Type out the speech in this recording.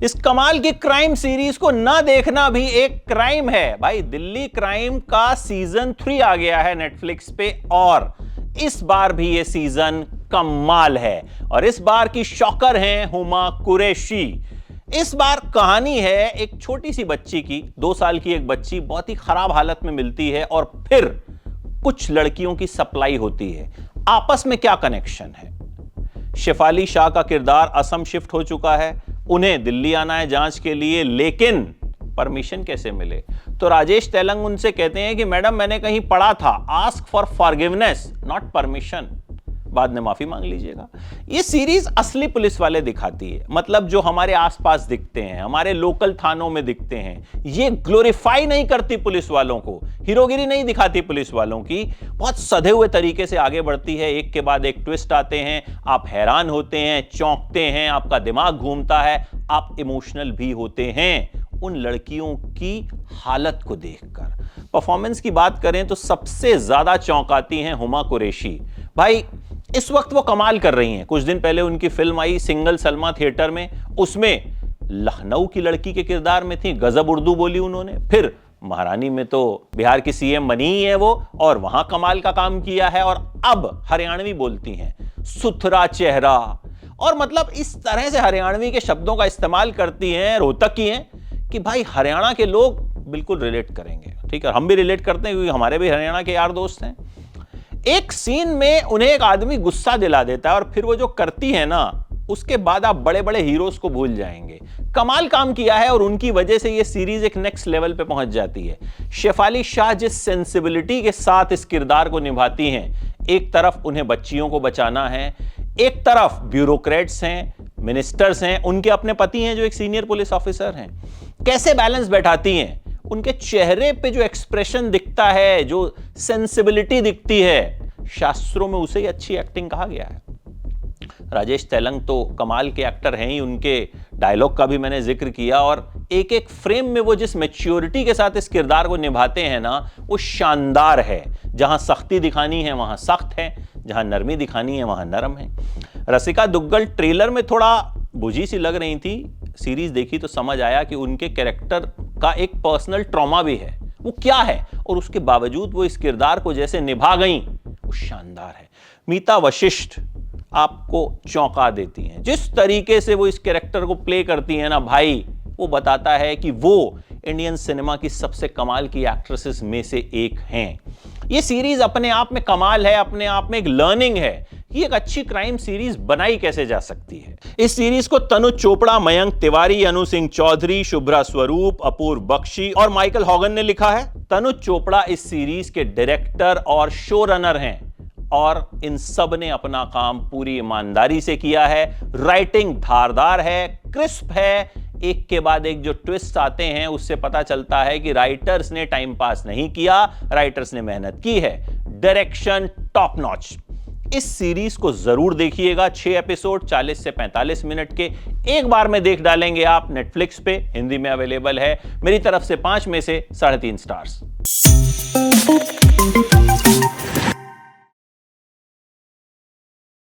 इस कमाल की क्राइम सीरीज को ना देखना भी एक क्राइम है भाई। दिल्ली क्राइम का सीजन 3 आ गया है नेटफ्लिक्स पे और इस बार भी ये सीजन कमाल है और इस बार की शॉकर हैं हुमा कुरैशी। इस बार कहानी है एक छोटी सी बच्ची की, 2 साल की एक बच्ची बहुत ही खराब हालत में मिलती है और फिर कुछ लड़कियों की सप्लाई होती है। आपस में क्या कनेक्शन है? शेफाली शाह का किरदार असम शिफ्ट हो चुका है, उन्हें दिल्ली आना है जांच के लिए, लेकिन परमिशन कैसे मिले? तो राजेश तेलंग उनसे कहते हैं कि मैडम मैंने कहीं पढ़ा था, ask for forgiveness not permission, बाद में माफी मांग लीजिएगा। ये सीरीज असली पुलिस वाले दिखाती है, मतलब जो हमारे आसपास दिखते हैं, हमारे लोकल थानों में दिखते हैं। ये ग्लोरीफाई नहीं करती पुलिस वालों को, हीरोगिरी नहीं दिखाती पुलिस वालों की, बहुत सधे हुए तरीके से आगे बढ़ती है। एक के बाद एक ट्विस्ट आते हैं, आप हैरान होते हैं, चौंकते हैं, आपका दिमाग घूमता है, आप इमोशनल भी होते हैं उन लड़कियों की हालत को देखकर। परफॉर्मेंस की बात करें तो सबसे ज्यादा चौंकाती हैं हुमा कुरैशी। भाई इस वक्त वो कमाल कर रही हैं। कुछ दिन पहले उनकी फिल्म आई सिंगल सलमा थिएटर में, उसमें लखनऊ की लड़की के किरदार में थी, गजब उर्दू बोली उन्होंने। फिर महारानी में तो बिहार की सीएम बनी ही है वो और वहां कमाल का काम किया है और अब हरियाणवी बोलती हैं, सुथरा चेहरा, और मतलब इस तरह से हरियाणवी के शब्दों का इस्तेमाल करती हैं, रोहतक की हैं, कि भाई हरियाणा के लोग बिल्कुल रिलेट करेंगे। ठीक है, हम भी रिलेट करते हैं क्योंकि हमारे भी हरियाणा के यार दोस्त हैं। एक सीन में उन्हें एक आदमी गुस्सा दिला देता है और फिर वो जो करती है ना, उसके बाद आप बड़े बड़े हीरोज को भूल जाएंगे। कमाल काम किया है और उनकी वजह से ये सीरीज एक नेक्स्ट लेवल पे पहुंच जाती है। शेफाली शाह जिस सेंसिबिलिटी के साथ इस किरदार को निभाती हैं, एक तरफ उन्हें बच्चियों को बचाना है, एक तरफ ब्यूरोक्रेट्स हैं, मिनिस्टर्स हैं, उनके अपने पति हैं जो एक सीनियर पुलिस ऑफिसर हैं। कैसे बैलेंस बैठाती हैं? उनके चेहरे पे जो एक्सप्रेशन दिखता है, जो सेंसिबिलिटी दिखती है, शास्त्रों में उसे ही अच्छी एक्टिंग कहा गया है। राजेश तेलंग तो कमाल के एक्टर हैं ही, उनके डायलॉग का भी मैंने जिक्र किया और एक एक फ्रेम में वो जिस मैच्योरिटी के साथ इस किरदार को निभाते हैं ना, वो शानदार है। जहां सख्ती दिखानी है वहां सख्त है, जहां नरमी दिखानी है वहां नरम है। रसिका दुग्गल ट्रेलर में थोड़ा बुझी सी लग रही थी, सीरीज देखी तो समझ आया कि उनके कैरेक्टर का एक पर्सनल ट्रॉमा भी है। वो क्या है और उसके बावजूद वो इस किरदार को जैसे निभा गई, वो शानदार है। मीता वशिष्ठ आपको चौंका देती हैं, जिस तरीके से वो इस कैरेक्टर को प्ले करती है ना भाई, वो बताता है कि वो इंडियन सिनेमा की सबसे कमाल की एक्ट्रेसेस में से एक हैं। ये सीरीज अपने आप में कमाल है, अपने आप में एक लर्निंग है कि एक अच्छी क्राइम सीरीज बनाई कैसे जा सकती है। इस सीरीज को तनुज चोपड़ा, मयंक तिवारी, अनु सिंह चौधरी, शुभ्रा स्वरूप, अपूर्व बख्शी और माइकल हॉगन ने लिखा है। तनुज चोपड़ा इस सीरीज के डायरेक्टर और शो रनर हैं और इन सब ने अपना काम पूरी ईमानदारी से किया है। राइटिंग धारदार है, क्रिस्प है, एक के बाद एक जो ट्विस्ट आते हैं उससे पता चलता है कि राइटर्स ने टाइम पास नहीं किया, राइटर्स ने मेहनत की है। Direction top notch. इस सीरीज को जरूर देखिएगा। 6 एपिसोड 40 से 45 मिनट के एक बार में देख डालेंगे आप। नेटफ्लिक्स पे हिंदी में अवेलेबल है। मेरी तरफ से 5 में से 3.5 स्टार्स।